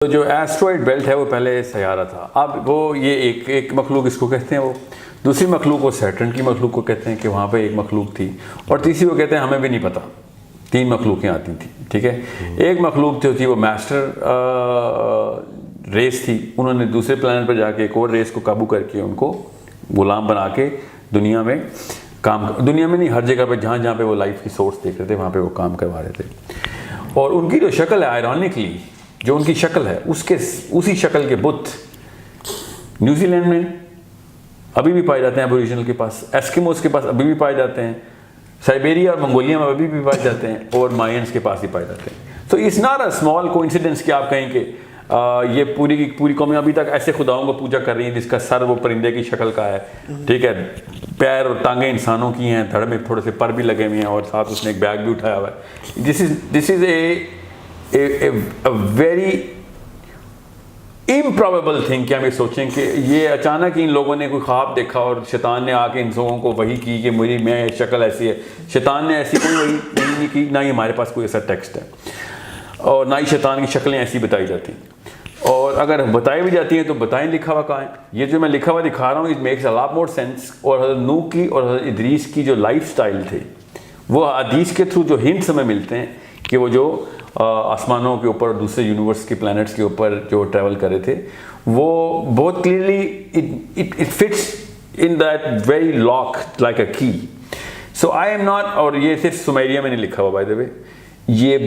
تو جو asteroid belt ہے وہ پہلے سیارہ تھا. اب وہ یہ ایک مخلوق اس کو کہتے ہیں, وہ دوسری مخلوق وہ سیٹرن کی مخلوق کو کہتے ہیں کہ وہاں پہ ایک مخلوق تھی, اور تیسری وہ کہتے ہیں ہمیں بھی نہیں پتہ, 3 مخلوقیں آتی تھیں. ٹھیک ہے, ایک مخلوق جو تھی وہ ماسٹر ریس تھی, انہوں نے دوسرے پلانٹ پر جا کے ایک اور ریس کو قابو کر کے ان کو غلام بنا کے دنیا میں دنیا میں نہیں, ہر جگہ پہ جہاں جہاں پہ وہ لائف کی سورس دیکھ رہے تھے وہاں پہ وہ کام کروا رہے تھے. اور ان کی جو شکل ہے آئرونکلی جو ان کی شکل ہے اسی شکل کے بت نیوزی لینڈ میں ابھی بھی پائے جاتے ہیں, ابوریجنل کے پاس, ایسکیموز کے پاس ابھی بھی پائے جاتے ہیں, سائبیریا اور منگولیا میں ابھی بھی پائے جاتے ہیں, اور مائنس کے پاس بھی پائے جاتے ہیں. تو اٹس ناٹ اے اسمال کوانسیڈنس کہ آپ کہیں کہ یہ پوری کی پوری قومیں ابھی تک ایسے خداؤں کو پوجا کر رہی ہیں جس کا سر وہ پرندے کی شکل کا ہے, ٹھیک ہے, پیر اور ٹانگیں انسانوں کی ہیں, دھڑ میں تھوڑے سے پر بھی لگے ہوئے ہیں, اور ساتھ اس نے ایک بیگ بھی اٹھایا ہوا ہے. دس از اے ویری امپروبیبل تھنگ کہ ہم یہ سوچیں کہ یہ اچانک ان لوگوں نے کوئی خواب دیکھا اور شیطان نے آ کے ان لوگوں کو وحی کی کہ میں شکل ایسی ہے. شیطان نے ایسی کوئی وحی نہیں کی, نہ ہی ہمارے پاس کوئی ایسا ٹیکسٹ ہے, اور نہ ہی شیطان کی شکلیں ایسی بتائی جاتی ہیں, اور اگر بتائی بھی جاتی ہیں تو بتائیں لکھا ہوا کہاں ہے. یہ جو میں لکھا ہوا دکھا رہا ہوں it makes a lot more sense. اور حضرت نوح کی اور حضرت ادریس کی جو لائف سٹائل تھے وہ حدیث کے تھرو جو ہنٹس ہمیں ملتے ہیں کہ وہ جو آسمانوں کے اوپر دوسرے یونیورس کے پلانٹس کے اوپر جو ٹریول کر رہے تھے وہ بہت clearly it fits in that very lock like a key. So I am not, اور یہ صرف سمیریا میں نہیں لکھا ہوا بائی دا وے, یہ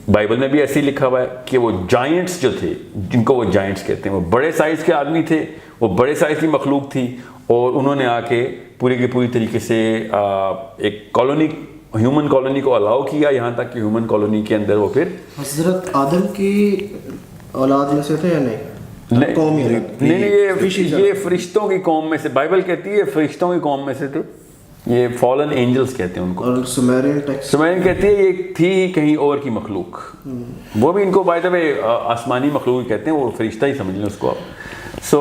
بائبل میں بھی ایسے ہی لکھا ہوا ہے کہ وہ جائنٹس جو تھے, جن کو وہ جائنٹس کہتے ہیں, وہ بڑے سائز کے آدمی تھے, وہ بڑے سائز کی مخلوق تھی, اور انہوں نے آ کے پوری کی پوری طریقے سے ایک کالونی, ہیومن کالونی کو الاؤ کیا, یہاں تک کہ ہیومن کالونی کے اندر وہ پھر حضرت آدم کی اولاد میں سے تھے یا نہیں؟ نہیں, یہ فرشتوں کی قوم میں سے, بائبل کہتی ہے فرشتوں کی قوم میں سے تھے, یہ فالن اینجلز کہتے ہیں ان کو. اور سمیرین کہتی ہے یہ تھی ہی کہیں اور کی مخلوق, وہ بھی ان کو بائی دا وے آسمانی مخلوق کہتے ہیں, وہ فرشتہ ہی سمجھ لیں اس کو آپ. سو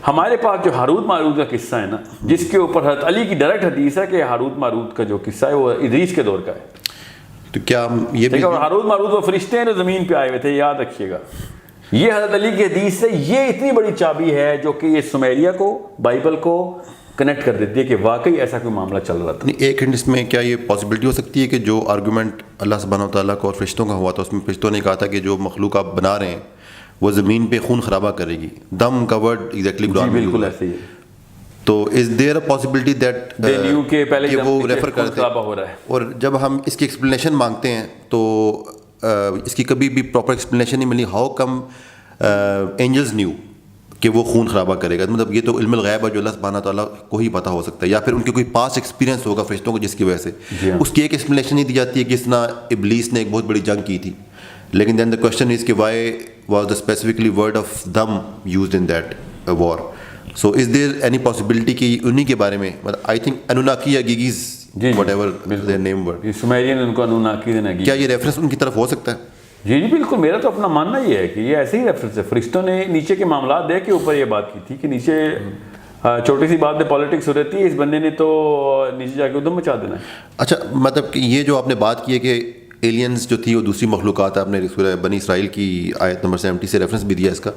ہمارے پاس جو ہاروت ماروت کا قصہ ہے نا, جس کے اوپر حضرت علی کی ڈائریکٹ حدیث ہے کہ ہاروت ماروت کا جو قصہ ہے وہ ادریس کے دور کا ہے. تو کیا یہ بھی ہاروت ماروت وہ فرشتے ہیں جو زمین پہ آئے ہوئے تھے, یاد رکھیے گا. یہ حضرت علی کی حدیث سے یہ اتنی بڑی چابی ہے جو کہ یہ سمیریا کو بائبل کو کنیکٹ کر دیتی ہے کہ واقعی ایسا کوئی معاملہ چل رہا تھا. ایک ہنٹ اس میں کیا یہ پاسبلٹی ہو سکتی ہے کہ جو آرگومنٹ اللہ سبحانہ و تعالیٰ کو اور فرشتوں کا ہوا تھا اس میں فرشتوں نے کہا تھا کہ جو مخلوق آپ بنا رہے ہیں وہ زمین پہ خون خرابہ کرے گی, دم کا ورڈ ایگزیکٹلی بالکل ایسے ہی ہے. تو از دیر اے پاسبلٹی دیٹ وہ ریفر کرتے ہیں, اور جب ہم اس کی ایکسپلینیشن مانگتے ہیں تو اس کی کبھی بھی پراپر ایکسپلینیشن نہیں ملی. ہاؤ کم اینجلز نیو کہ وہ خون خرابہ کرے گا؟ مطلب یہ تو علم الغیب ہے جو اللہ سبحانہ تعالیٰ کو ہی پتہ ہو سکتا ہے, یا پھر ان کے کوئی پاسٹ ایکسپیرینس ہوگا فرشتوں کو جس کی وجہ سے اس کی ایک ایکسپلینیشن نہیں دی جاتی ہے کہ اس طرح ابلیس نے ایک بہت بڑی جنگ کی تھی. لیکن دین دا کوشچن از کہ why was the specifically word of them used in that war. So is there any possibility کہ انہیں کے بارے میں, آئی تھنک انوناکی یا گیگیز whatever their name word, Sumerian ان کو انوناکی دینا, کیا یہ ریفرنس ان کی طرف ہو سکتا ہے؟ جی بالکل, میرا تو اپنا ماننا یہ ہے کہ یہ ایسے ہی ریفرنس ہے. فرشتوں نے نیچے کے معاملات دیکھ کے اوپر یہ بات کی تھی کہ نیچے چھوٹی سی بات میں پالیٹکس ہو رہتی ہے, اس بندے نے تو نیچے جا کے ادھم مچا دینا ہے. اچھا, مطلب کہ یہ جو آپ نے بات کی ہے کہ ایلینز جو تھی وہ دوسری مخلوقات, آپ نے سورہ بنی اسرائیل کی آیت نمبر 70 سے ریفرنس بھی دیا اس کا.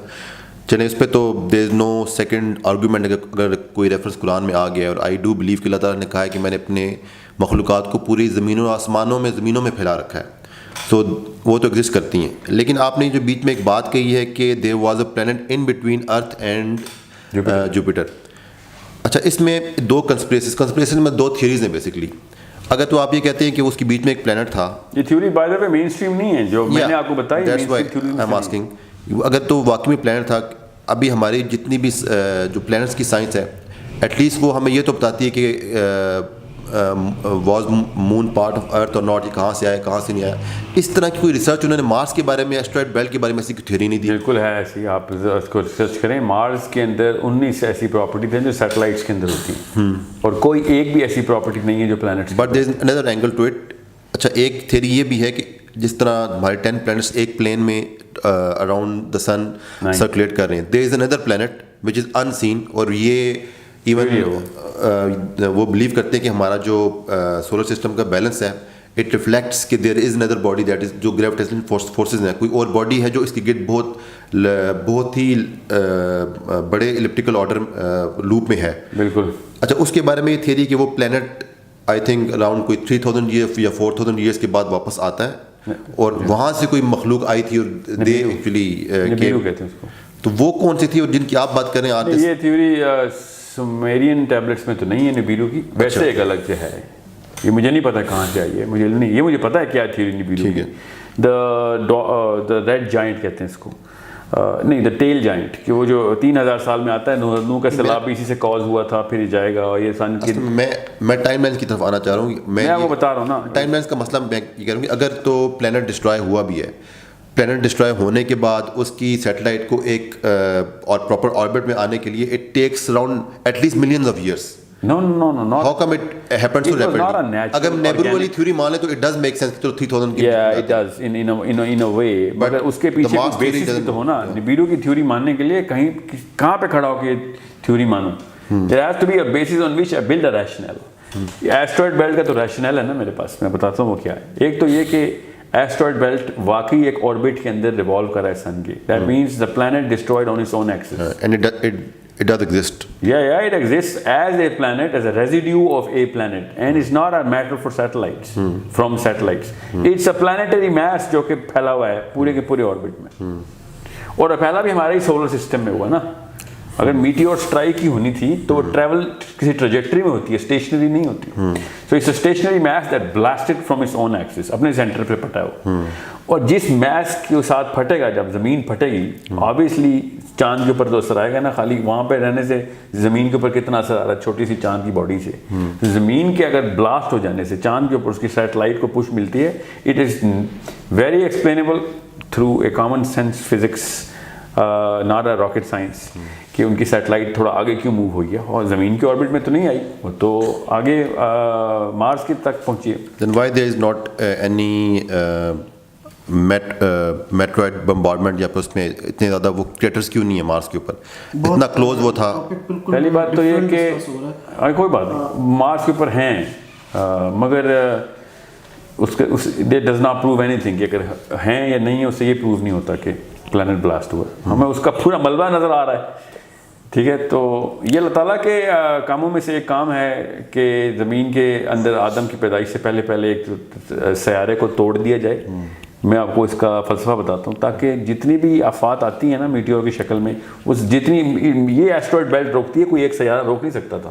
چلیں اس پہ تو دیر از نو سیکنڈ آرگومنٹ. اگر کوئی ریفرنس قرآن میں آ گیا, اور آئی ڈو بلیو کہ اللہ تعالیٰ نے کہا ہے کہ میں نے اپنے مخلوقات کو پوری زمینوں آسمانوں میں زمینوں میں پھیلا رکھا ہے, تو وہ تو ایگزسٹ کرتی ہیں. لیکن آپ نے جو بیچ میں ایک بات کہی ہے کہ there was a planet in between Earth and Jupiter. اچھا, اس میں 2 کنسپریسیز میں 2 تھیوریز ہیں بیسکلی. اگر تو آپ یہ کہتے ہیں کہ اس کے بیچ میں ایک پلانٹ تھا, یہ theory by the way mainstream نہیں ہے جو میں نے آپ کو بتائی, that's why I am asking. اگر تو واقعی میں پلانٹ تھا, ابھی ہماری جتنی بھی جو پلانٹس کی سائنس ہے ایٹ لیسٹ وہ ہمیں یہ تو بتاتی ہے کہ was moon part of earth اور ناٹ, یہ کہاں سے آیا کہاں سے نہیں آیا. اس طرح کی کوئی ریسرچ انہوں نے مارس کے بارے میں, ایسٹرائڈ بیلٹ کے بارے میں ایسی کوئی تھیوری نہیں دی. بالکل ہے ایسی, آپ اس کو ریسرچ کریں. مارس کے اندر 19 ایسی پراپرٹیز ہیں جو سیٹلائٹس کے اندر ہوتی ہیں, اور کوئی ایک بھی ایسی پراپرٹی نہیں ہے جو planets. But there is another angle to it. اچھا, ایک تھیوری یہ بھی ہے کہ جس طرح ہمارے 10 پلانٹس ایک پلین میں اراؤنڈ دا سن سرکولیٹ کر رہے ہیں, دیر از اندر پلانٹ وچ از ان سین, اور یہ ایون وہ بلیو کرتے ہیں کہ ہمارا جو سولر سسٹم کا بیلنس ہے اٹ ریفلیکٹس کہ دیر is another body that is جو گریویٹیشنل فورسز ہیں, کوئی اور باڈی ہے جو اس کے گرد بہت بہت ہی بڑے الپٹیکل آرڈر لوپ میں ہے. بالکل. اچھا اس کے بارے میں یہ تھیوری کہ وہ پلینٹ آئی تھنک اراؤنڈ کوئی 3000 ایئر یا 4000 ایئرس کے بعد واپس آتا ہے اور وہاں سے کوئی مخلوق آئی تھی اور دے ایکچولی نبیرو کہتے ہیں اس کو. تو وہ کون سی تھی اور جن کی آپ بات کر رہے ہیں آج؟ یہ تھیوری سومیرین ٹیبلٹس میں تو نہیں ہے نبیرو کی, ویسے ایک الگ سے ہے. یہ مجھے نہیں پتا کہاں سے آئی ہے, مجھے نہیں, یہ مجھے پتا ہے کیا تھیوری نبیرو کی. دا ریڈ جائنٹ کہتے ہیں اس کو, نہیں دا ٹیل جائنٹ, کہ وہ جو 3000 سال میں آتا ہے, نوح کا سیلاب اسی سے کاز ہوا تھا, پھر جائے گا. اور یہ انسان کی میں ٹائم لائنس کی طرف آنا چاہ رہا ہوں. میں وہ بتا رہا ہوں نا ٹائم لائنس کا مسئلہ. میں یہ کہہ رہا ہوں کہ اگر تو پلینٹ ڈسٹرائے ہوا بھی ہے, پلینٹ ڈسٹرائے ہونے کے بعد اس کی سیٹلائٹ کو ایک اور پراپر آربٹ میں آنے کے لیے it takes around at least millions of years. No, how come it happens so rapidly? اگر نیبرو والی تھیوری مان لیں تو it does make sense کہ 3000 کی. Yeah, it does in a way. But اس کے پیچھے کوئی بیسس بھی تو ہونا. نبیرو کی تھیوری ماننے کے لیے کہاں پہ کھڑا ہو کے تھیوری مانو. There has to be a basis on which I build a rationale. Asteroid belt کا تو ریشنل ہے نا میرے پاس, میں بتاتا ہوں وہ کیا ہے. ایک تو یہ کہ ایسٹرائڈ بیلٹ واقعی ایک آربٹ کے اندر ریوالو کر رہا ہے سن کے. That means the planet destroyed on its own axis. And it does exist. Yeah, it exists as a planet, as a residue of a planet, and it's not a matter for satellites, from satellites. It's a planetary mass جو کہ پھیلا ہوا ہے پورے کے پورے orbit میں, اور پھیلا بھی ہمارے ہی سولر سسٹم میں ہوا نا. اگر میٹیور اسٹرائک کی ہونی تھی تو وہ ٹریول کسی ٹریجیکٹری میں ہوتی ہے, اسٹیشنری نہیں ہوتی. So it's a stationary mass that blasted from its own axis, اپنے سینٹر پہ پھٹا ہو. اور جس میس کے ساتھ پھٹے گا, جب زمین پھٹے گی, آبویسلی چاند کے اوپر تو اثر آئے گا نا. خالی وہاں پہ رہنے سے زمین کے اوپر کتنا اثر آ رہا ہے چھوٹی سی چاند کی باڈی سے. زمین کے اگر بلاسٹ ہو جانے سے چاند کے اوپر اس کی سیٹلائٹ کو پش ملتی ہے. It is very explainable through a common sense physics, not a rocket science, کہ ان کی سیٹلائٹ تھوڑا آگے کیوں موو ہوئی ہے, اور زمین کے آربٹ میں تو نہیں آئی, وہ تو آگے مارس کی تک پہنچی ہے. Then why there is not any meteoroid bombardment, یا پھر اس میں اتنے زیادہ وہ کریٹرز کیوں نہیں ہے مارس کے اوپر, اتنا کلوز وہ تھا. پہلی بات تو یہ کہ کوئی بات نہیں, مارس کے اوپر ہیں, مگر اس کے that does not prove any thing, کہ اگر ہیں یا نہیں, اس سے یہ پروو نہیں ہوتا کہ پلانٹ بلاسٹ ہوا. ہمیں اس کا پورا ملبہ نظر آ رہا ہے. ٹھیک ہے, تو یہ اللہ تعالیٰ کے کاموں میں سے ایک کام ہے کہ زمین کے اندر آدم کی پیدائش سے پہلے ایک سیارے کو توڑ دیا جائے. میں آپ کو اس کا فلسفہ بتاتا ہوں, تاکہ جتنی بھی آفات آتی ہیں نا میٹیور کی شکل میں, اس جتنی یہ ایسٹرائڈ بیلٹ روکتی ہے, کوئی ایک سیارہ روک نہیں سکتا تھا.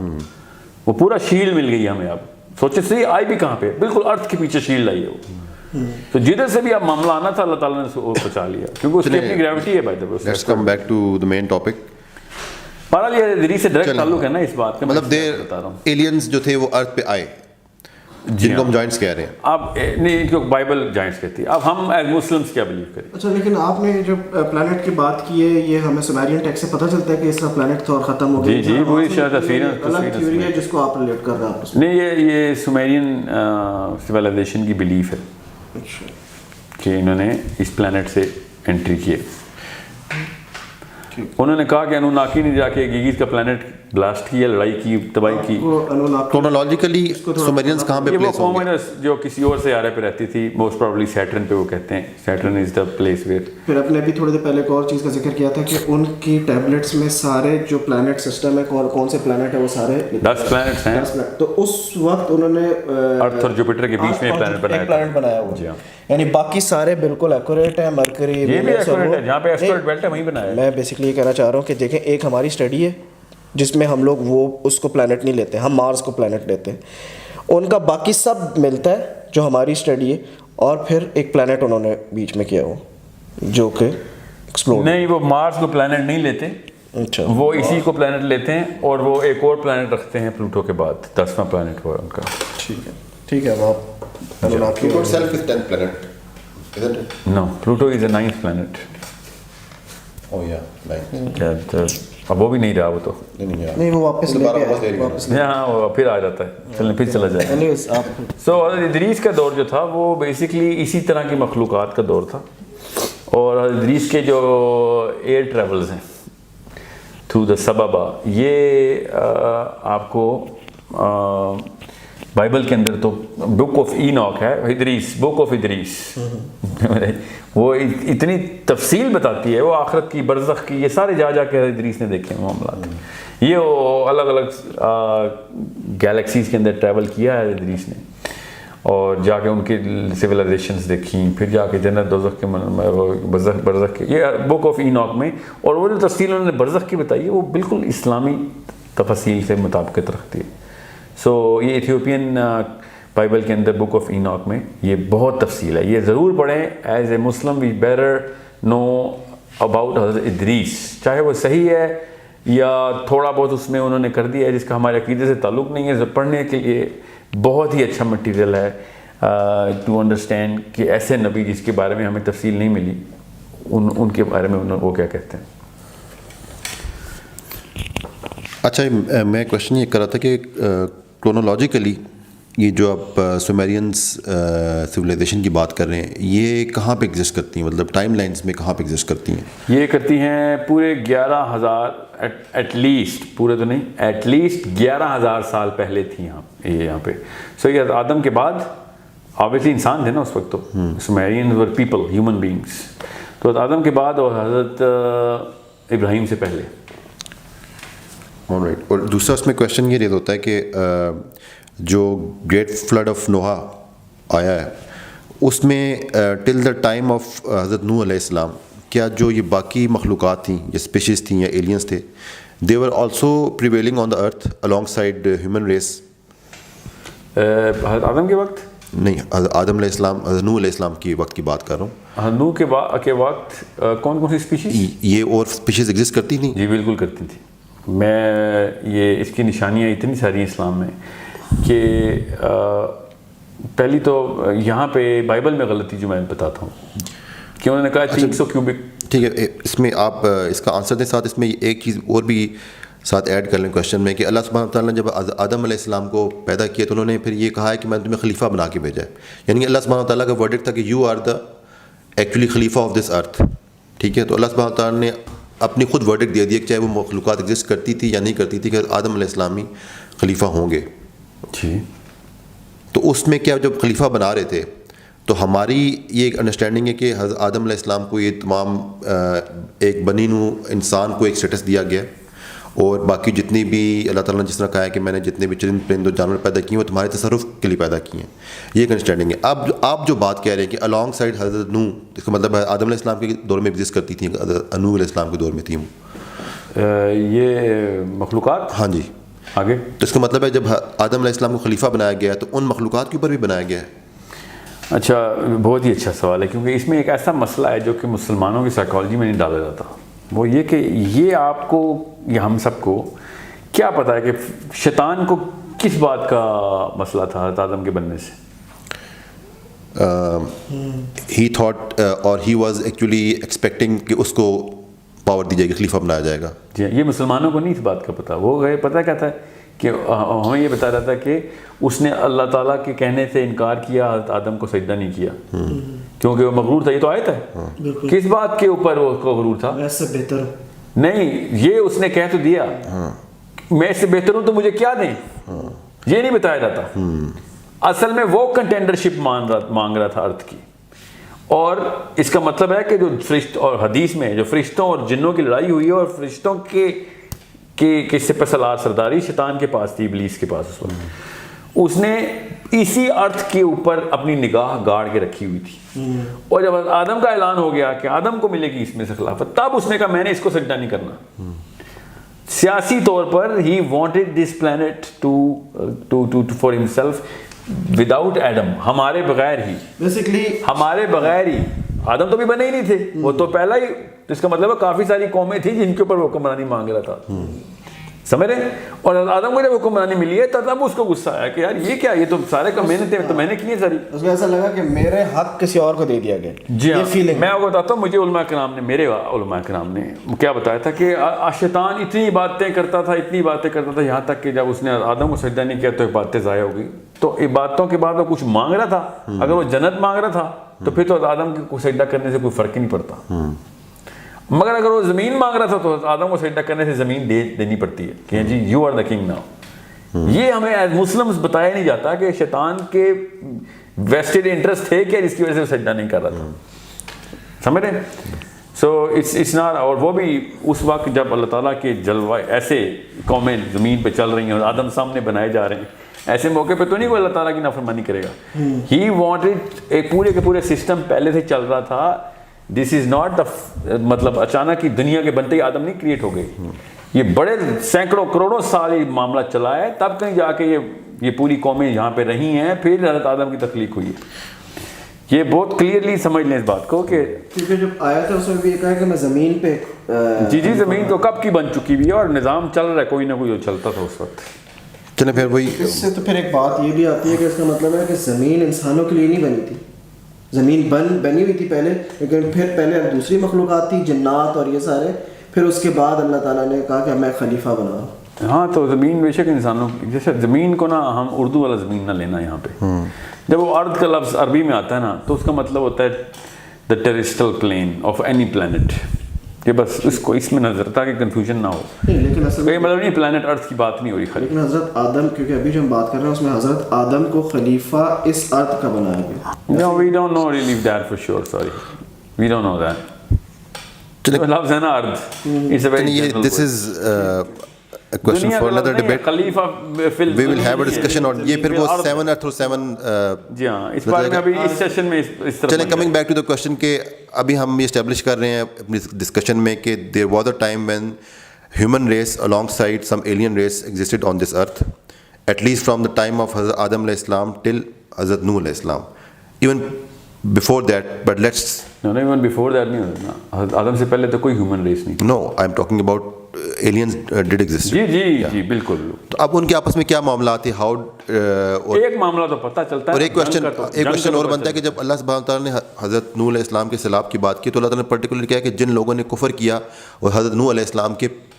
وہ پورا شیلڈ مل گئی ہمیں. اب سوچے صحیح, آئی بھی کہاں پہ, بالکل ارتھ کے پیچھے شیلڈ آئی ہے وہ. تو جدھر سے بھی اب معاملہ آنا تھا اللہ تعالیٰ نے اس کو بچا لیا, کیونکہ اس کی اپنی گریوٹی ہے. By the way let's come back to the main topic. بہرحال یہ حدیث سے ڈائریکٹ تعلق ہے نا اس بات کا. مطلب ایلینز جو تھے وہ ارتھ پہ آئے, جن کو ہم جوائنٹس کہہ رہے ہیں. اب نہیں, ان کو بائبل جوائنٹس کہتی ہے. اب ہم ایز مسلمس کیا بلیو کریں؟ اچھا, لیکن آپ نے جو پلانٹ کی بات کی ہے, یہ ہمیں سومیرین ٹیکسٹ سے پتہ چلتا ہے کہ اس طرح پلانٹ تھا اور ختم ہو گیا. جی وہی شاید الگ تھیوری ہے جس کو آپ ریلیٹ کر رہے ہیں آپ. نہیں, یہ سومیرین سویلائزیشن کی بلیف ہے کہ انہوں نے اس پلانٹ سے انٹری کی. انہوں نے کہا کہ انوناکی نے جا کے گیگیز کا پلانٹ بلاسٹ کیا, لڑائی کی, تباہی کی. کرونالوجیکلی سومیرینز کہاں پہ پلیس ہوں گے؟ جو کسی اور سیارے پہ رہتی تھی, موسٹ پروبیبلی سیٹرن پہ. وہ کہتے ہیں Saturn is the place where. پھر اپنے بھی تھوڑی دیر پہلے ایک اور چیز کا ذکر کیا تھا کہ ان کی ٹیبلٹس میں سارے جو پلانٹ سسٹم ہے, کون سے پلانٹ ہے, وہ سارے 10 پلانٹس ہیں. تو اس وقت انہوں نے ارتھ اور جوپیٹر کے بیچ میں پلانٹ بنایا ہوا, یعنی باقی سارے بالکل ایکوریٹ ہیں. مرکری یہ بھی ایکوریٹ ہے, جہاں پہ ایسٹرائڈ بیلٹ ہے وہیں بنایا ہے. میں بیسکلی یہ کہنا چاہ رہا ہوں کہ دیکھیں, ایک ہماری اسٹڈی ہے جس میں ہم لوگ وہ اس کو پلانٹ نہیں لیتے, ہم مارس کو پلانٹ لیتے ہیں. ان کا باقی سب ملتا ہے جو ہماری اسٹڈی ہے, اور پھر ایک پلانٹ انہوں نے بیچ میں کیا ہو جو کہ ایکسپلور. نہیں, وہ مارس کو پلانٹ نہیں لیتے. اچھا, وہ اسی کو پلانٹ لیتے ہیں, اور وہ ایک اور پلانٹ رکھتے ہیں پلوٹو کے بعد, 10واں پلانٹ ہوا ان کا. ٹھیک ہے. اب Pluto itself is 10th planet, isn't it? No, Pluto is the 9th planet. Oh yeah, 9th. اب وہ بھی نہیں رہا, وہ تو نہیں, وہ واپس لے گیا. ہاں, وہ پھر آ جاتا ہے, پھر چلا جائے گا. سو ادریس کا دور جو تھا وہ بیسکلی اسی طرح کی مخلوقات کا دور تھا. اور ادریس کے جو ایئر ٹریولز ہیں تھرو دا سبابا, یہ آپ کو بائبل کے اندر تو بک آف اینوک ہے، ادریس، بک آف ادریس، وہ اتنی تفصیل بتاتی ہے، وہ آخرت کی، برزخ کی، یہ سارے جا جا کے ادریس نے دیکھے معاملات، یہ وہ الگ الگ گیلیکسیز کے اندر ٹریول کیا ہے ادریس نے، اور جا کے ان کی سویلائزیشنز دیکھیں، پھر جا کے جنت دوزخ کے برزخ کے، یہ بک آف اینوک میں، اور وہ جو تفصیل انہوں نے برزخ کی بتائی ہے وہ بالکل اسلامی تفصیل سے مطابقت رکھتی ہے. سو یہ ایتھیوپین بائبل کے اندر بک آف اینوک میں یہ بہت تفصیل ہے، یہ ضرور پڑھیں. As a Muslim we better know about حضرت ادریس، چاہے وہ صحیح ہے یا تھوڑا بہت اس میں انہوں نے کر دیا ہے جس کا ہمارے عقیدے سے تعلق نہیں ہے. پڑھنے کے لیے بہت ہی اچھا مٹیریل ہے ٹو انڈرسٹینڈ کہ ایسے نبی جس کے بارے میں ہمیں تفصیل نہیں ملی، ان کے بارے میں وہ کیا کہتے ہیں. اچھا، میں کوشچن یہ کر رہا تھا کہ کرونالوجیکلی یہ جو آپ سومیرینس سویلائزیشن کی بات کر رہے ہیں، یہ کہاں پہ ایگزسٹ کرتی ہیں، مطلب ٹائم لائنز میں کہاں پہ ایگزسٹ کرتی ہیں؟ یہ کرتی ہیں پورے 11,000 ایٹ لیسٹ، پورے تو نہیں، ایٹ لیسٹ 11,000 سال پہلے تھی یہاں پہ. سو یہ آدم کے بعد، آبویسلی انسان تھے نا اس وقت، تو سومیرینز ور پیپل، ہیومن بینگس، تو آدم کے بعد اور حضرت ابراہیم سے پہلے. اور دوسرا اس میں کویشچن یہ ہوتا ہے کہ جو گریٹ فلڈ آف نوحہ آیا ہے اس میں ٹل دا ٹائم آف حضرت نوح علیہ السلام، کیا جو یہ باقی مخلوقات تھیں، یہ اسپیشیز تھیں یا ایلینس تھے، they were also prevailing on the earth alongside human race? حضرت آدم کے وقت نہیں، حضرت آدم علیہ السلام، حضرت نوح علیہ السلام کی وقت کی بات کر رہا ہوں. حضرت نوح کے وقت کون کون سی اسپیشیز؟ یہ اور اسپیشیز ایگزسٹ کرتی تھیں؟ جی بالکل کرتی تھیں. میں یہ اس کی نشانیاں اتنی ساری ہیں اسلام میں کہ پہلی تو یہاں پہ بائبل میں غلطی جو میں بتاتا ہوں کہ انہوں نے کہا 300 کیوبک. ٹھیک ہے، اس میں آپ اس کا آنسر دیں، ساتھ اس میں ایک چیز اور بھی ساتھ ایڈ کر لیں کویشچن میں کہ اللہ سبحانہ تعالیٰ نے جب آدم علیہ السلام کو پیدا کیا تو انہوں نے پھر یہ کہا ہے کہ میں نے تمہیں خلیفہ بنا کے بھیجا ہے، یعنی اللہ سبحانہ تعالیٰ کا ورڈکٹ تھا کہ یو آر دا ایکچولی خلیفہ آف دس ارتھ. ٹھیک ہے، تو اللہ سبحانہ تعالیٰ نے اپنی خود ورڈکٹ دے دیا کہ چاہے وہ مخلوقات ایگزسٹ کرتی تھی یا نہیں کرتی تھی کہ آدم علیہ السلام ہی خلیفہ ہوں گے. جی، تو اس میں کیا جب خلیفہ بنا رہے تھے تو ہماری یہ ایک انڈرسٹینڈنگ ہے کہ حضرت آدم علیہ السلام کو یہ تمام ایک بنی نوع انسان کو ایک اسٹیٹس دیا گیا، اور باقی جتنی بھی اللہ تعالیٰ نے جس طرح کہا ہے کہ میں نے جتنے بھی چرند پرند اور جانور پیدا کیے ہیں وہ تمہارے تصرف کے لیے پیدا کیے ہیں، یہ ایک انڈرسٹینڈنگ ہے. اب آپ جو بات کہہ رہے ہیں کہ الانگ سائڈ حضرت نوح، اس کا مطلب ہے آدم علیہ السلام کے دور میں ایگزسٹ کرتی تھیں، نوح علیہ السلام کے دور میں تھیں یہ مخلوقات. ہاں جی، آگے تو اس کا مطلب ہے جب آدم علیہ السلام کو خلیفہ بنایا گیا ہے تو ان مخلوقات کے اوپر بھی بنایا گیا ہے. اچھا، بہت ہی اچھا سوال ہے، کیونکہ اس میں ایک ایسا مسئلہ ہے جو کہ مسلمانوں کی سائیکالوجی میں نہیں ڈالا جاتا. وہ یہ کہ یہ آپ کو یا ہم سب کو کیا پتہ ہے کہ شیطان کو کس بات کا مسئلہ تھا حضرت آدم کے بننے سے؟ ہی تھاٹ اور ہی واز ایکچولی ایکسپیکٹنگ کہ اس کو پاور دی جائے گی، خلیفہ بنایا جائے گا. جی، یہ مسلمانوں کو نہیں اس بات کا پتہ. وہ پتہ کیا تھا کہ ہمیں یہ بتا رہا تھا کہ اس نے اللہ تعالیٰ کے کہنے سے انکار کیا، حضرت آدم کو سجدہ نہیں کیا کیونکہ وہ مغرور تھا. یہ تو آیت ہے. کس بات کے اوپر وہ مغرور تھا؟ میں اس سے بہتر نہیں، یہ اس نے کہہ تو دیا میں اس سے بہتر ہوں تو مجھے کیا دیں، یہ نہیں بتایا جاتا. اصل میں وہ کنٹینڈرشپ مانگ رہا تھا ارتھ کی. اور اس کا مطلب ہے کہ جو فرشت اور حدیث میں جو فرشتوں اور جنوں کی لڑائی ہوئی ہے اور فرشتوں کے سپہ سالار سرداری شیطان کے پاس تھی، ابلیس کے پاس اس وقت، اس نے اسی ارتھ کے اوپر اپنی نگاہ گاڑ کے رکھی ہوئی تھی. اور جب آدم کا اعلان ہو گیا کہ آدم کو ملے گی اس میں سے خلافت، تب اس نے کہا میں نے اس کو سجدہ نہیں کرنا. سیاسی طور پر ہی wanted this planet to for himself without Adam, ہمارے بغیر ہی، بیسیکلی ہمارے بغیر ہی. آدم تو بھی بنے ہی نہیں تھے، وہ تو پہلا ہی. اس کا مطلب ہے کافی ساری قومیں تھیں جن کے اوپر وہ حکمرانی مانگ رہا تھا، سمجھ رہے ہیں. اور آدم کو جب حکمرانی ملی ہے تب اس کو غصہ آیا کہ یار یہ کیا، یہ تو سارے کا محنت ہے تو میں نے کی ہے ساری. اس کو ایسا لگا کہ میرے حق کسی اور کو دے دیا گیا. جی ہاں، میں آپ کو بتاتا ہوں، مجھے علماء کرام نے، میرے علماء کرام نے کیا بتایا تھا کہ شیطان اتنی باتیں کرتا تھا یہاں تک کہ جب اس نے آدم کو سجدہ نہیں کیا تو عبادتیں ضائع ہو گئی. تو عبادتوں کے بعد وہ کچھ مانگ رہا تھا. اگر وہ جنت مانگ رہا تھا تو پھر تو آدم کو سجدہ کرنے سے کوئی فرق ہی نہیں پڑتا. مگر اگر وہ زمین مانگ رہا تھا تو آدم کو سجدہ کرنے سے زمین دینی پڑتی ہے کہ جی you are the king now. یہ ہمیں ایز مسلمز بتایا نہیں جاتا کہ شیطان کے ویسٹڈ انٹرسٹ تھے کہ جس کی وجہ سے وہ سجدہ نہیں کر رہا تھا, سمجھ رہے. سو اٹس ناٹ, اور وہ بھی اس وقت جب اللہ تعالیٰ کے جلوہ ایسے قومیں زمین پہ چل رہی ہیں اور آدم سامنے بنائے جا رہے ہیں, ایسے موقع پہ تو نہیں کوئی اللہ تعالیٰ کی نافرمانی کرے گا. ہی وانٹڈ, ایک پورے کے پورے سسٹم پہلے سے چل رہا تھا. دس از ناٹ دا, مطلب اچانک ہی دنیا کے بنتے ہی آدم نہیں کریٹ ہو گئی, یہ بڑے سینکڑوں کروڑوں سال یہ معاملہ چلا ہے, تب کہیں جا کے یہ پوری قومیں یہاں پہ رہی ہیں, پھر حضرت آدم کی تخلیق ہوئی ہے. یہ بہت کلیئرلی سمجھ لیں اس بات کو کہ کیونکہ جب آیا تھا اس میں بھی یہ کہا کہ میں زمین پہ جی زمین تو کب کی بن چکی ہوئی ہے اور نظام چل رہا ہے, کوئی نہ کوئی چلتا تھا اس وقت. چلیں پھر وہی اس سے تو پھر ایک بات یہ بھی آتی ہے کہ اس کا مطلب ہے کہ زمین انسانوں کے لیے نہیں بنی تھی, زمین بنی ہوئی تھی پہلے, لیکن پھر پہلے دوسری مخلوقات تھی, جنات اور یہ سارے, پھر اس کے بعد اللہ تعالیٰ نے کہا کہ میں خلیفہ بناؤں. ہاں تو زمین بے شک انسانوں کی, جیسے زمین کو نا ہم اردو والا زمین نہ لینا یہاں پہ, جب وہ ارض کا لفظ عربی میں آتا ہے نا تو اس کا مطلب ہوتا ہے دا ٹیریسٹرل پلین آف اینی پلانٹ, کہ بس اس کو اس میں نظر تاکہ کنفیوژن نہ ہو. لیکن اصل کوئی مطلب نہیں پلانٹ ارتھ کی بات نہیں ہو رہی خالی. لیکن حضرت آدم, کیونکہ ابھی جو ہم بات کر رہے ہیں اس میں حضرت آدم کو خلیفہ اس ارض کا بنایا گیا. No, we don't know really that for sure, sorry. We don't know that. لفظ ہے نا ارض, it's a very general this is a question for another debate. خلیفہ We will have a discussion on یہ پھر وہ 7 earth اور 7 جی ہاں, اس بارے میں ابھی اس سیشن میں اس طرح. چلیں coming back to the question کہ ابھی ہم یہ اسٹیبلش کر رہے ہیں اپنی ڈسکشن میں کہ there was a time when human race alongside some alien race existed on this earth, at least from the time of Hazrat Adam alayhi salam till Hazrat Nuh alayhi salam. Even before that, but let's no, even before that نہیں ہوتا. آدم سے پہلے تو کوئی human race نہیں. No, I'm talking about aliens did exist. جی بالکل. تو اب ان کے آپس میں کیا معاملات تھے, how ایک معاملہ تو پتہ چلتا ہے. اور ایک کوشچن اور بنتا ہے کہ جب اللہ سبحانہ تعالیٰ نے حضرت نوح علیہ السلام کے سیلاب کی بات کی تو اللہ تعالیٰ نے پرٹیکولر کیا کہ جن لوگوں نے کفر کیا اور حضرت نوح علیہ السلام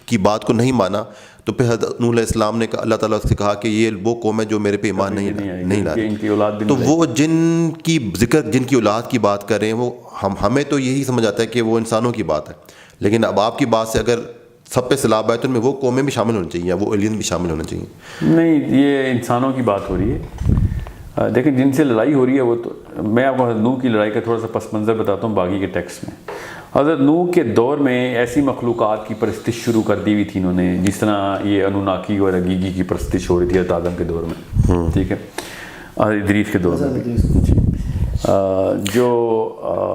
کی بات کو نہیں مانا, تو پھر حضرت نوح علیہ السلام نے اللہ تعالیٰ سے کہا کہ یہ وہ قوم ہے جو میرے پہ ایمان نہیں لاتی. تو وہ جن کی ذکر, جن کی اولاد کی بات کر رہے ہیں, وہ ہمیں تو یہی سمجھ آتا ہے کہ وہ انسانوں کی بات ہے, لیکن اب آپ کی بات سے اگر سب پہ سیلاب آئے تو ان میں وہ قومیں بھی شامل ہونی چاہیے یا وہ ایلین بھی شامل ہونا چاہیے. نہیں, یہ انسانوں کی بات ہو رہی ہے. دیکھیں جن سے لڑائی ہو رہی ہے وہ تو, میں آپ کو حضرت نوح کی لڑائی کا تھوڑا سا پس منظر بتاتا ہوں باقی کے ٹیکسٹ میں. حضرت نوح کے دور میں ایسی مخلوقات کی پرستش شروع کر دی ہوئی تھی انہوں نے, جس طرح یہ انوناکی اور اگیگی کی پرستش ہو رہی تھی حضرت آدم کے دور میں, ٹھیک ہے, ادریس کے دور میں جی. جو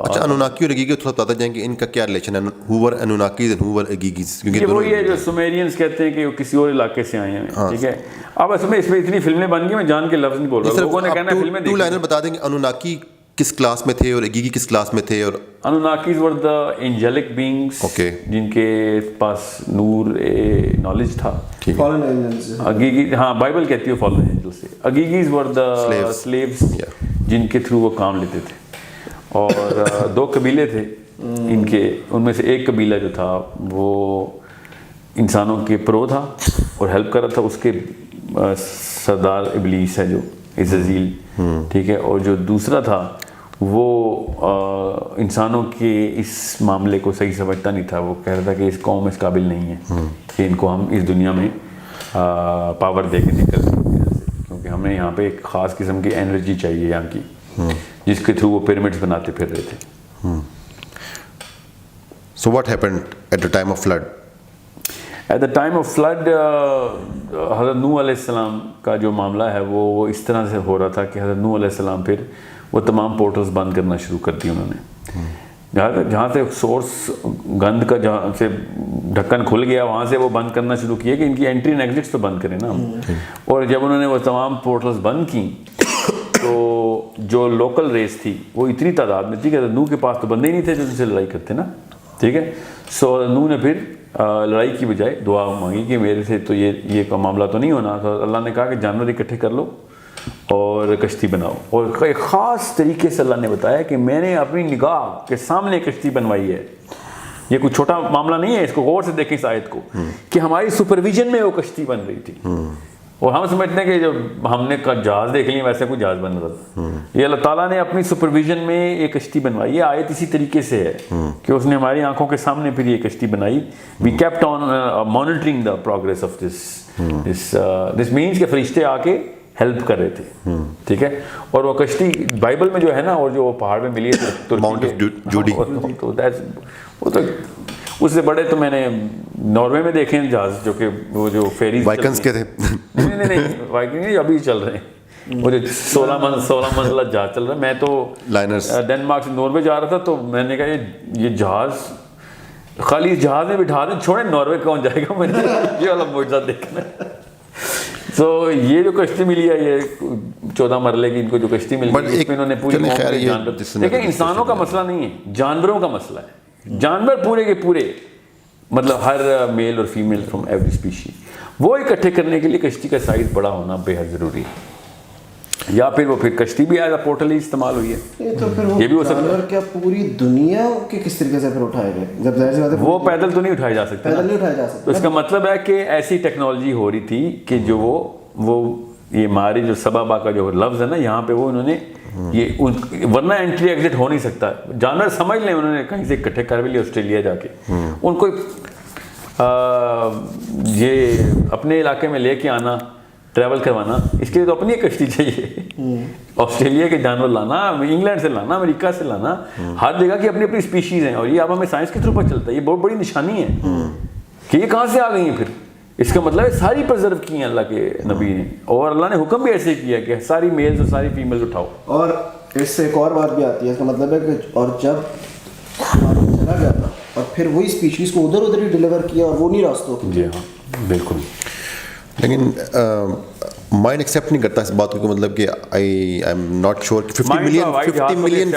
اچھا انوناکی اور اگیگی تھوڑا بتاتے جائیں کہ ان کا کیا ریلیشن ہے, ہوور انوناکیز اینڈ ہوور اگیگیز, کیونکہ وہی ہے جو سومیرینز کہتے ہیں کہ وہ کسی اور علاقے سے آئے ہیں, ٹھیک ہے. اب اس میں اتنی فلمیں بن گئی, میں جان کے لفظ نہیں بول رہا, لوگوں نے کہنا ہے فلمیں دیکھیں. 2 لائنر بتا دیں کہ انوناکی کس کلاس میں تھے اور اگیگی کس کلاس میں تھے. اور انوناکیز ور دا اینجلک بینگس جن کے پاس نور نالج تھا. اگیگی, ہاں بائبل کہتی ہے فالن اینجل سے. اگیگیز ور دا سلیوز جن کے تھرو وہ کام لیتے تھے. اور 2 قبیلے تھے ان کے, ان میں سے ایک قبیلہ جو تھا وہ انسانوں کے پرو تھا اور ہیلپ کر رہا تھا. اس کے سردار ابلیس ہے جو عزازیل, ٹھیک ہے. اور جو دوسرا تھا وہ انسانوں کے اس معاملے کو صحیح سمجھتا نہیں تھا. وہ کہہ رہا تھا کہ اس قوم اس قابل نہیں ہے کہ ان کو ہم اس دنیا میں پاور دے کے نکل سکتے ہیں, کیونکہ ہمیں یہاں پہ ایک خاص قسم کی انرجی چاہیے یہاں کی, جس کے تھرو وہ پیرامڈس بناتے پھر رہے تھے. So what happened at the time of flood? At the time of flood, حضرت نوح علیہ السلام کا جو معاملہ ہے وہ اس طرح سے ہو رہا تھا کہ حضرت نوح علیہ السلام پھر وہ تمام پورٹلز بند کرنا شروع کر دی انہوں نے. جہاں سے سورس گند کا جہاں سے ڈھکن کھل گیا وہاں سے وہ بند کرنا شروع کیے کہ ان کی انٹری اینڈ ایگزٹس تو بند کریں نا ہم. اور جب انہوں نے وہ تمام پورٹلز بند کی تو جو لوکل ریس تھی وہ اتنی تعداد میں تھی کہ نوح کے پاس تو بندے ہی نہیں تھے جو ان سے لڑائی کرتے نا, ٹھیک ہے. سو نوح نے پھر لڑائی کی بجائے دعا مانگی کہ میرے سے تو یہ معاملہ تو نہیں ہونا. تو اللہ نے کہا کہ جانور اکٹھے کر لو اور کشتی بناؤ. اور ایک خاص طریقے سے اللہ نے بتایا کہ میں نے اپنی نگاہ کے سامنے کشتی بنوائی ہے. یہ کوئی چھوٹا معاملہ نہیں ہے, اس کو غور سے دیکھیں اس آیت کو کہ ہماری سپرویژن میں وہ کشتی بن رہی تھی. اور ہم سمجھتے ہیں کہ جب ہم نے جہاز دیکھ لیا ویسے کوئی جہاز بن رہا تھا. یہ اللہ تعالیٰ نے اپنی سپرویژن میں ایک کشتی بنوائی. یہ آیت اسی طریقے سے ہے کہ اس نے ہماری آنکھوں کے سامنے پھر یہ کشتی بنائی. We kept on monitoring the progress of this man's کہ فرشتے آ کے ہیلپ کر رہے تھے. ٹھیک ہے. اور وہ کشتی بائبل میں جو ہے نا, اور جو پہاڑ میں ملی ہے ماؤنٹ آف جوڈی, وہ تو اس سے بڑے تو میں نے ناروے میں دیکھے ہیں جہاز, جو کہ وہ جو فیریز وائکنز کے تھے. نہیں وائکنگ نہیں, ابھی چل رہے ہیں. وہ جو 16 منزلہ جہاز چل رہا ہے. میں تو لائنرز ڈنمارک سے ناروے جا رہا تھا, تو میں نے کہا یہ جہاز خالی اس جہاز میں بٹھا دیں, چھوڑیں ناروے کون جائے گا, میں نے یہ والا معجزہ دیکھنا ہے. تو یہ جو کشتی ملی ہے, یہ 14 مرلے کی ان کو جو کشتی ملی ہے, اس میں انہوں نے پوری لیکن انسانوں کا مسئلہ نہیں ہے, جانوروں کا مسئلہ ہے. جانور پورے کے پورے, مطلب ہر میل اور فیمیل فرام ایوری اسپیشی, وہ اکٹھے کرنے کے لیے کشتی کا سائز بڑا ہونا بے حد ضروری ہے. یا پھر وہ پھر کشتی بھی ایز اے پورٹل ہی استعمال ہوئی ہے. تو پھر وہ یہ بھی ہو سکتا ہے. کیا پوری دنیا کے کس طریقے سے پھر اٹھائے گئے, جب ظاہر سی بات ہے وہ پیدل تو نہیں اٹھائے جا سکتے, پیدل نہیں اٹھائے جا سکتے. تو اس کا مطلب ہے کہ ایسی ٹیکنالوجی ہو رہی تھی کہ جو وہ یہ ہماری جو سبابا کا جو لفظ ہے نا, یہاں پہ وہ انہوں نے یہ ورنہ انٹری ایگزٹ ہو نہیں سکتا. جانور سمجھ لیں, انہوں نے کہیں سے اکٹھے کر بھی لیا آسٹریلیا جا کے. ان کو یہ اپنے علاقے میں لے کے آنا, ٹریول کروانا, اس کے لیے تو اپنی ایک کشتی چاہیے. آسٹریلیا کے جانور لانا, انگلینڈ سے لانا, امریکہ سے لانا, ہر جگہ کی اپنی اپنی اسپیشیز ہیں. اور یہ اب ہمیں سائنس کے تھرو پر چلتا ہے. یہ بہت بڑی نشانی ہے کہ یہ کہاں سے آ گئی ہیں. پھر اس کا مطلب ہے ساری پرزرو کی ہیں اللہ کے نبی نے, اور اللہ نے حکم بھی ایسے کیا کہ ساری میلز اور ساری فیمیلز اٹھاؤ. اور اس سے ایک اور بات بھی آتی ہے, اس کا مطلب ہے کہ اور جب چلا گیا تھا اور پھر وہی اسپیشیز کو ادھر ہی ڈیلیور کیا, اور وہ نہیں راستوں. جی ہاں بالکل. لیکن مائنڈ ایکسیپٹ نہیں کرتا اس بات کو, مطلب کہ I am not sure 50 million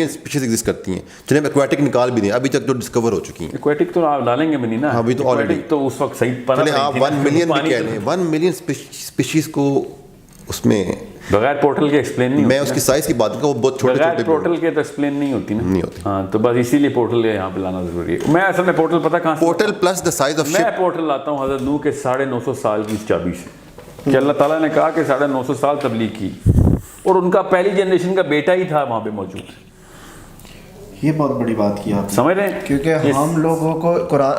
species exist کرتی ہیں. چلیں ایکواٹک نکال بھی دیں, ابھی تک جو ڈسکور ہو چکی ہیں. ایکواٹک تو آپ ڈالیں گے بھی نہیں نا, ابھی تو آلریڈی تو اس وقت صحیح پڑا. چلیں آپ 1 ملین بھی کہہ لیں, 1 ملین اسپیشیز کو اس میں بغیر پورٹل کے ایکسپلین نہیں. میں اس کی سائز کی بات کروں, وہ بہت چھوٹے چھوٹے پورٹل کے تو ایکسپلین نہیں ہوتی نا, نہیں ہوتی. ہاں تو بس اسی لیے پورٹل یہاں پہ لانا ضروری ہے. میں اصل میں پورٹل پتہ کہاں سے, portal plus the size of ship. میں پورٹل لاتا ہوں حضرت نوح کے 950 سال کی چابی سے, کہ اللہ تعالیٰ نے کہا کہ 950 سال تبلیغ کی, اور ان کا پہلی جنریشن کا بیٹا ہی تھا وہاں پہ موجود. یہ بہت بڑی بات کی آپ سمجھ رہے ہیں, کیونکہ ہم لوگوں کو قرآن,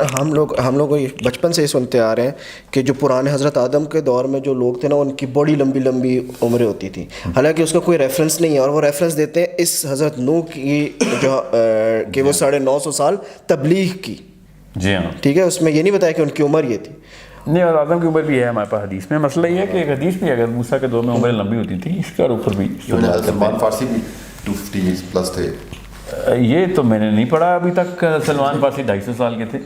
ہم لوگ بچپن سے ہی سنتے آ رہے ہیں کہ جو پرانے حضرت آدم کے دور میں جو لوگ تھے نا, ان کی بڑی لمبی عمریں ہوتی تھیں. حالانکہ اس کا کوئی ریفرنس نہیں ہے, اور وہ ریفرنس دیتے ہیں اس حضرت نوح کی جو کہ وہ 950 سال تبلیغ کی. جی ہاں ٹھیک ہے, اس میں یہ نہیں بتایا کہ ان کی عمر یہ تھی. نہیں, اور آدم کی عمر بھی ہے ہمارے پاس حدیث میں. مسئلہ یہ ہے کہ ایک حدیث بھی اگر موسیٰ کے دور میں عمریں لمبی ہوتی تھیں, اس کا اوپر بھی سلمان فارسی بھی 250 پلس تھے. یہ تو میں نے نہیں پڑھا ابھی تک. سلمان فارسی 250 سال کے تھے,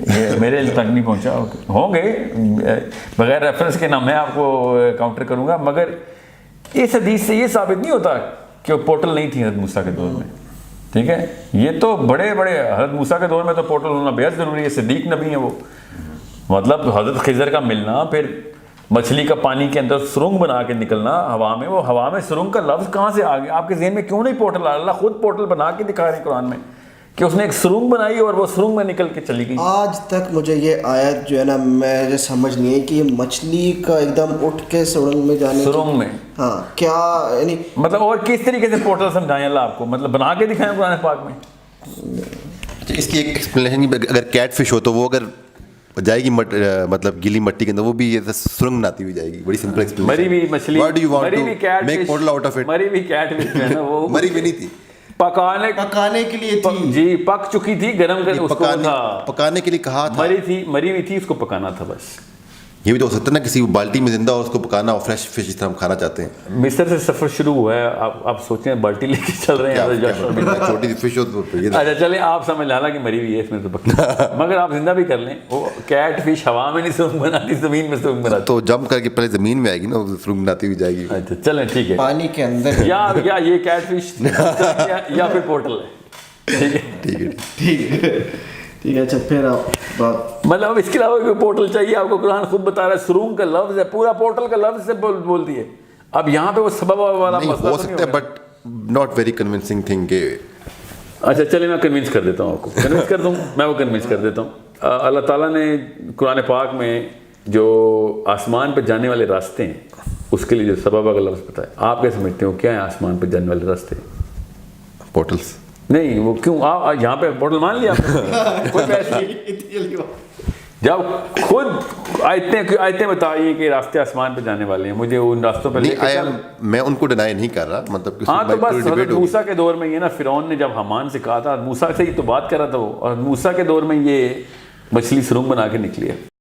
یہ میرے علم تک نہیں پہنچا. ہوں گے بغیر ریفرنس کے, نہ میں آپ کو کاؤنٹر کروں گا, مگر اس حدیث سے یہ ثابت نہیں ہوتا کہ وہ پورٹل نہیں تھی حضرت موسیٰ کے دور میں. ٹھیک ہے, یہ تو بڑے حضرت موسیٰ کے دور میں تو پورٹل ہونا بے حد ضروری ہے. صدیق نبی ہیں وہ, مطلب حضرت خضر کا ملنا, پھر مچھلی کا پانی کے اندر سرنگ بنا کے نکلنا ہوا میں. وہ ہوا میں سرنگ کا لفظ کہاں سے آ گیا آپ کے ذہن میں؟ کیوں نہیں پورٹل؟ اللہ خود پورٹل بنا کے دکھا رہے ہیں قرآن میں کہ اس نے ایک سرنگ بنائی اور وہ سرنگ میں نکل کے چلی گئی. آج تک مجھے یہ آیت جو ہے نا, مجھے سمجھ نہیں ہے کہ یہ مچھلی کا ایک دم اٹھ کے سرنگ میں جانے, سرنگ میں, ہاں کیا یعنی مطلب, اور کس طریقے سے پورٹل سمجھائیں اللہ آپ کو, مطلب بنا کے دکھائیں قرآن پاک میں. اس کی ایک ایکسپلینیشن, اگر کیٹ فش ہو تو وہ اگر جائے گی مطلب گیلی مٹی کے اندر, وہ بھی سرنگ بناتی ہوئی جائے گی. بڑی سمپل ایکسپلینیشن. مری ہوئی مچھلی, مری ہوئی cat make portal out of it. مری ہوئی کیٹ فش جو ہے نا, وہ مری بھی نہیں تھی, پکانے کے لیے تھی. جی, پک چکی تھی, گرم کر اس کو پکانے کے لیے کہا تھا. مری ہوئی تھی, اس کو پکانا تھا بس. یہ بھی تو ہو سکتا ہے نا کسی بالٹی میں زندہ اور اس کو پکانا, اور فریش فش اس طرح ہم کھانا چاہتے ہیں. مصر سے سفر شروع ہوا ہے, آپ سوچیں بالٹی لے کے چل رہے ہیں, چھوٹی سی فش ہو تو. اچھا چلیں, آپ سمجھ لانا کہ مری ہوئی ہے اس میں تو پکا, مگر آپ زندہ بھی کر لیں. وہ کیٹ فش ہوا میں نہیں سرنگ بناتی, زمین میں سرنگ بناتی. تو جمپ کر کے پہلے زمین میں آئے گی نا, سرنگ بناتی ہوئی جائے گی. اچھا چلیں ٹھیک ہے, پانی کے اندر, یا یہ کیٹ فش یا پھر پورٹل ہے. ٹھیک ہے. اچھا پھر آپ بات, مطلب اس کے علاوہ کوئی پورٹل چاہیے آپ کو؟ قرآن خود بتا رہا ہے سرنگ کا لفظ ہے, پورا پورٹل کا لفظ سے بول دیے. اب یہاں پہ وہ سبب والا مسئلہ ہو سکتا ہے, but not very convincing thing کہ. اچھا چلیں, میں کنونس کر دیتا ہوں آپ کو, کنونس کر دوں میں وہ کنونس کر دیتا ہوں. اللہ تعالیٰ نے قرآن پاک میں جو آسمان پہ جانے والے راستے ہیں اس کے لیے جو سبب کا لفظ پتہ ہے، آپ کیا سمجھتے ہو کیا ہیں آسمان پہ جانے والے راستے؟ پورٹلس نہیں، وہ کیوں آپ یہاں پہ پورٹل مان لیا کوئی پیسے جب خود آیتیں بتائیے کہ راستے آسمان پہ جانے والے ہیں، مجھے ان راستوں پہ میں ان کو ڈینائی نہیں کر رہا، مطلب ہاں تو بس حضرت موسیٰ کے دور میں یہ نا فرعون نے جب حامان سے کہا تھا، موسیٰ سے ہی تو بات کر رہا تھا وہ، اور موسیٰ کے دور میں یہ مچھلی سرنگ بنا کے نکلی ہے.